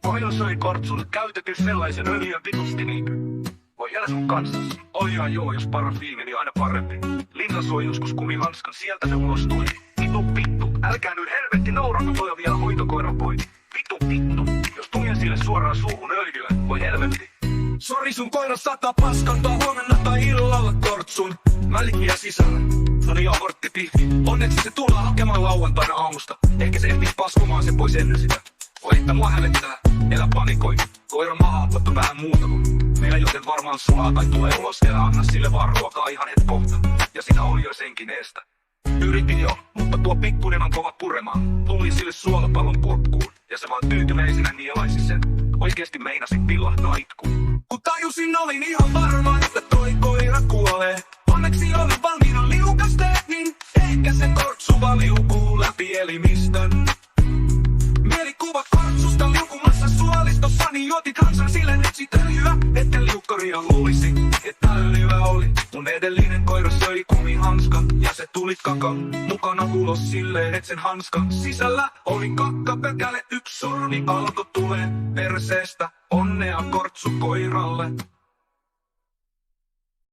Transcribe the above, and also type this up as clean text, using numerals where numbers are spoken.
Koira söi kortsun, käytetyn sellaisen öljyn vitusti niinkö. Voi jäädä sun kanssas. Oi ja joo, jos parafiini, niin aina parempi. Linna soi joskus kumihanskan, sieltä se ulostui. Vittu, älkää nyt helvetti naurako, toi on vielä hoitokoiran poika. Vittu, jos tungen sille suoraan suuhun öljyä, voi helvetti. Sori, sun koira sataa paskantaa huomenna tai illalla kortsun. Mälkiä sisällä, no ja hortti pihvi. Onneksi se tullaan hakemaan lauantaina aamusta. Ehkä se ehtii paskomaan se pois ennen sitä. Voi että mua hävettää, elä panikoi. Koiran maha ottaa vähän muuta kun meillä joten varmaan sulaa tai tulee ulos. Elä anna sille vaan ruokaa ihan het kohta. Ja siinä oli jo senkin eestä. Yritin jo, mutta tuo pikkunen on kova puremaan. Tuli sille suolapallon kurkkuun. Ja se vaan tyytyväisenä nielaisi sen. Oikeesti meinasin pillahtaa itkuun. Kun tajusin olin ihan varma, että toi koira kuolee. Onneksi olin valmiina liukasteet, niin eikä se kortsu vaan liukuu läpi elimistön. Mielikuva kortsusta liukumassa suolistossani. Otin kansan sille etsit öljyä, etten liukkaria luulisi, että öljyä oli. Mun edellinen koira söi kumihanskan ja se tuli kakan mukana ulos silleen, et sen hanskan sisällä oli kakka pelkälle. Yksi sormi alkoi tulee perseestä. Onnea kortsu koiralle.